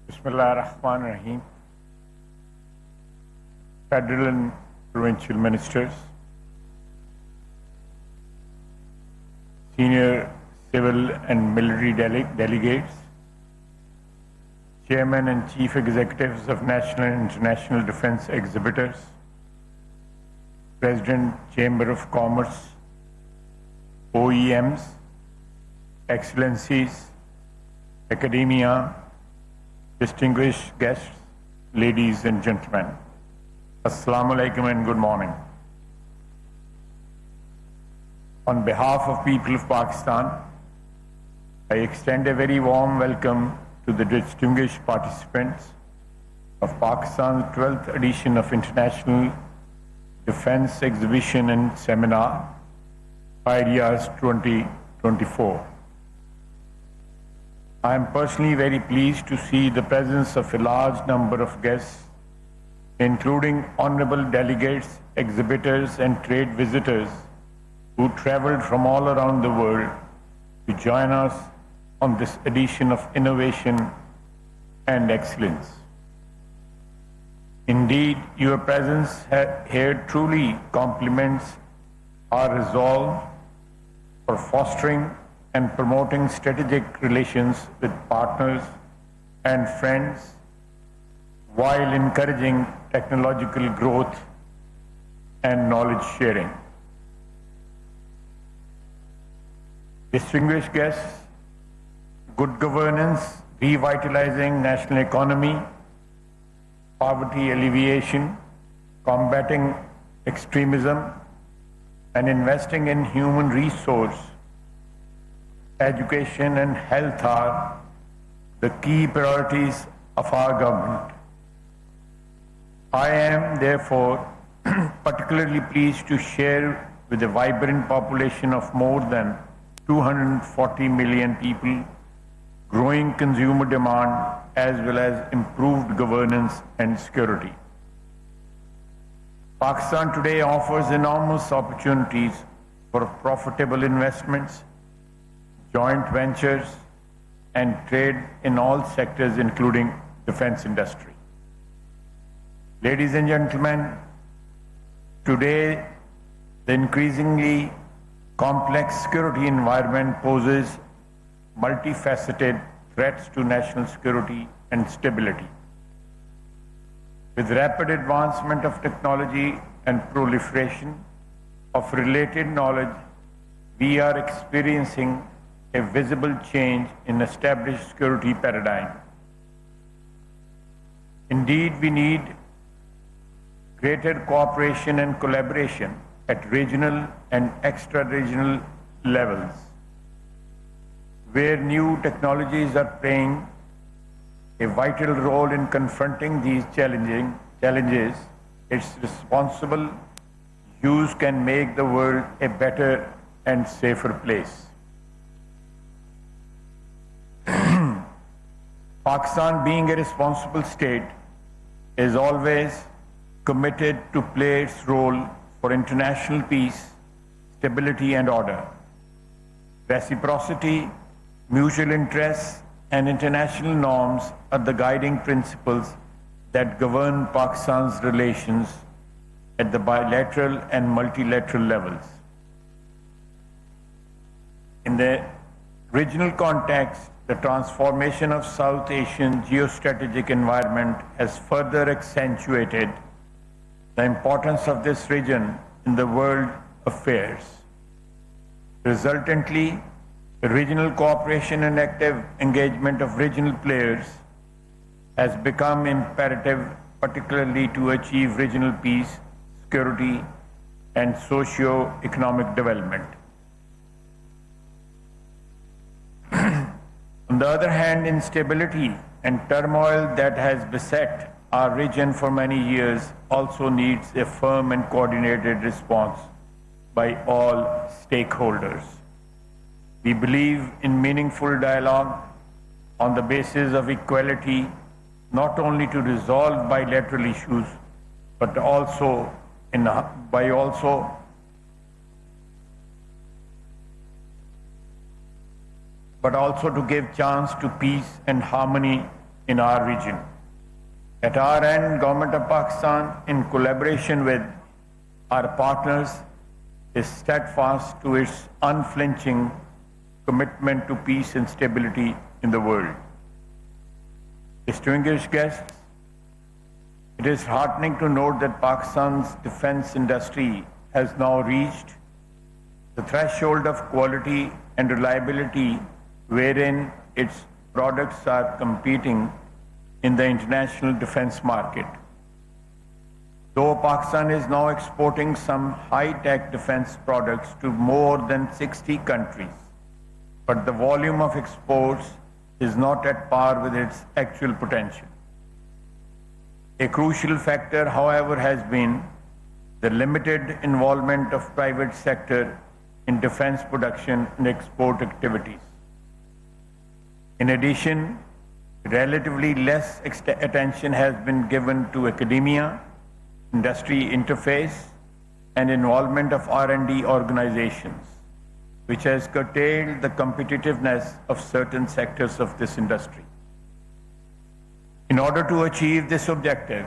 Bismillahirrahmanirrahim. Federal and provincial ministers, senior civil and military delegates, chairmen and chief executives of national and international defense exhibitors, President, Chamber of Commerce, OEMs, Excellencies, academia, distinguished guests, ladies and gentlemen. Assalamu alaikum and good morning. On behalf of people of Pakistan, I extend a very warm welcome to the distinguished participants of Pakistan's 12th edition of International Defense Exhibition and Seminar, IDEAS 2024. I am personally very pleased to see the presence of a large number of guests, including honorable delegates, exhibitors, and trade visitors who traveled from all around the world to join us on this edition of innovation and excellence. Indeed, your presence here truly complements our resolve for fostering and promoting strategic relations with partners and friends while encouraging technological growth and knowledge sharing. Distinguished guests, good governance, revitalizing national economy, poverty alleviation, combating extremism, and investing in human resource, education and health are the key priorities of our government. I am therefore particularly pleased to share with a vibrant population of more than 240 million people, growing consumer demand as well as improved governance and security. Pakistan today offers enormous opportunities for profitable investments, joint ventures, and trade in all sectors, including defense industry. Ladies and gentlemen, today the increasingly complex security environment poses multifaceted threats to national security and stability. With rapid advancement of technology and proliferation of related knowledge, we are experiencing a visible change in established security paradigm. Indeed, we need greater cooperation and collaboration at regional and extra-regional levels, where new technologies are playing a vital role in confronting these challenges. Its responsible use can make the world a better and safer place. Pakistan, being a responsible state, is always committed to play its role for international peace, stability, and order. Reciprocity, mutual interests, and international norms are the guiding principles that govern Pakistan's relations at the bilateral and multilateral levels. In the regional context, the transformation of South Asian geostrategic environment has further accentuated the importance of this region in the world affairs. Resultantly, regional cooperation and active engagement of regional players has become imperative, particularly to achieve regional peace, security, and socio-economic development. On the other hand, instability and turmoil that has beset our region for many years also needs a firm and coordinated response by all stakeholders. We believe in meaningful dialogue on the basis of equality, not only to resolve bilateral issues, but also to give chance to peace and harmony in our region. At our end, Government of Pakistan, in collaboration with our partners, is steadfast to its unflinching commitment to peace and stability in the world. Distinguished guests, it is heartening to note that Pakistan's defense industry has now reached the threshold of quality and reliability wherein its products are competing in the international defense market. Though Pakistan is now exporting some high-tech defense products to more than 60 countries, but the volume of exports is not at par with its actual potential. A crucial factor, however, has been the limited involvement of private sector in defense production and export activities. In addition, relatively less attention has been given to academia, industry interface, and involvement of R&D organizations, which has curtailed the competitiveness of certain sectors of this industry. In order to achieve this objective,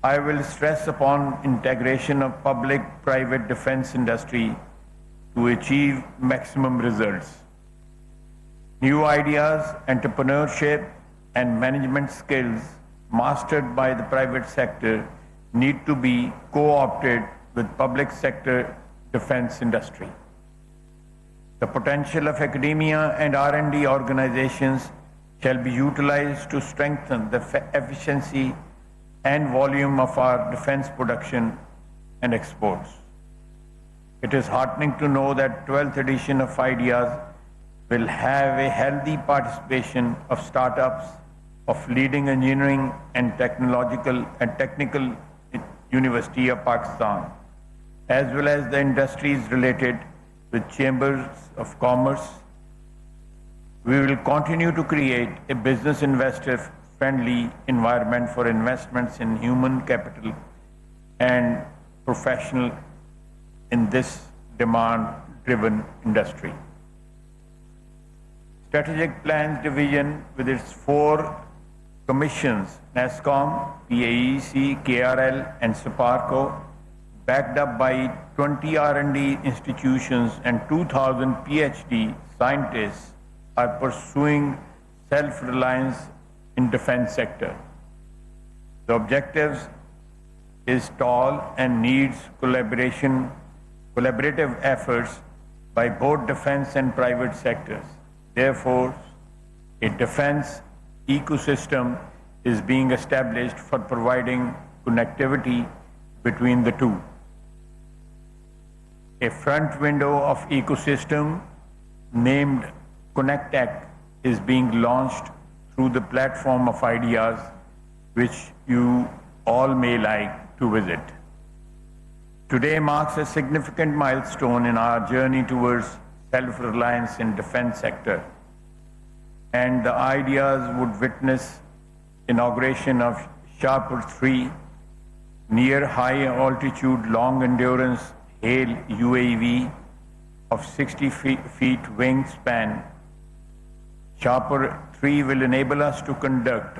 I will stress upon integration of public-private defense industry to achieve maximum results. New ideas, entrepreneurship, and management skills mastered by the private sector need to be co-opted with public sector defense industry. The potential of academia and R&D organizations shall be utilized to strengthen the efficiency and volume of our defense production and exports. It is heartening to know that 12th edition of Ideas will have a healthy participation of startups, of leading engineering and technical University of Pakistan, as well as the industries related with chambers of commerce. We will continue to create a business investor-friendly environment for investments in human capital and professional in this demand-driven industry. Strategic Plans Division with its 4 commissions, NASSCOM, PAEC, KRL, and SPARCO, backed up by 20 R&D institutions and 2,000 PhD scientists, are pursuing self-reliance in defense sector. The objectives is tall and needs collaborative efforts by both defense and private sectors. Therefore, a defense ecosystem is being established for providing connectivity between the two. A front window of ecosystem named ConnectTech is being launched through the platform of Ideas, which you all may like to visit. Today marks a significant milestone in our journey towards self-reliance in defense sector, and the Ideas would witness inauguration of Shahpur 3 near high altitude long endurance HALE UAV of 60 feet wingspan. Shahpur 3 will enable us to conduct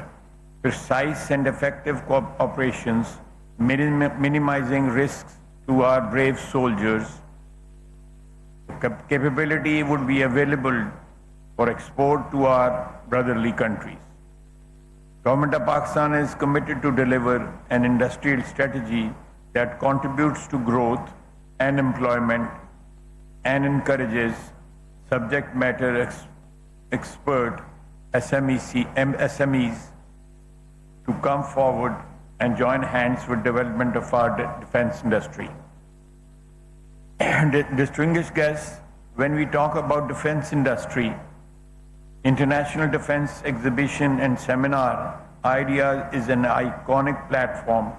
precise and effective operations, minimizing risks to our brave soldiers. The capability would be available for export to our brotherly countries. Government of Pakistan is committed to deliver an industrial strategy that contributes to growth and employment and encourages subject matter expert SMEs to come forward and join hands with development of our defense industry. Distinguished guests, when we talk about defense industry, International Defense Exhibition and Seminar, Ideas is an iconic platform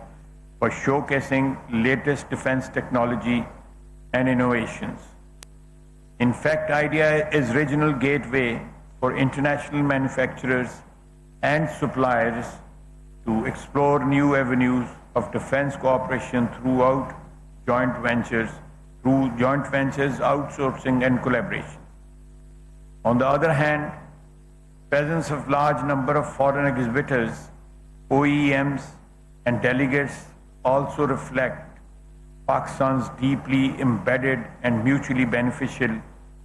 for showcasing latest defense technology and innovations. In fact, Ideas is regional gateway for international manufacturers and suppliers to explore new avenues of defense cooperation through joint ventures, outsourcing and collaboration. On the other hand, Presence of large number of foreign exhibitors, OEMs, and delegates also reflect Pakistan's deeply embedded and mutually beneficial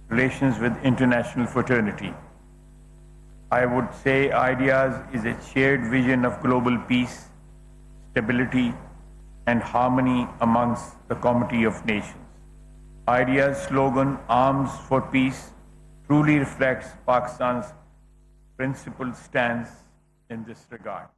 relations with international fraternity. I would say IDEAS is a shared vision of global peace, stability, and harmony amongst the Committee of Nations. IDEA's slogan, Arms for Peace, truly reflects Pakistan's principled stance in this regard.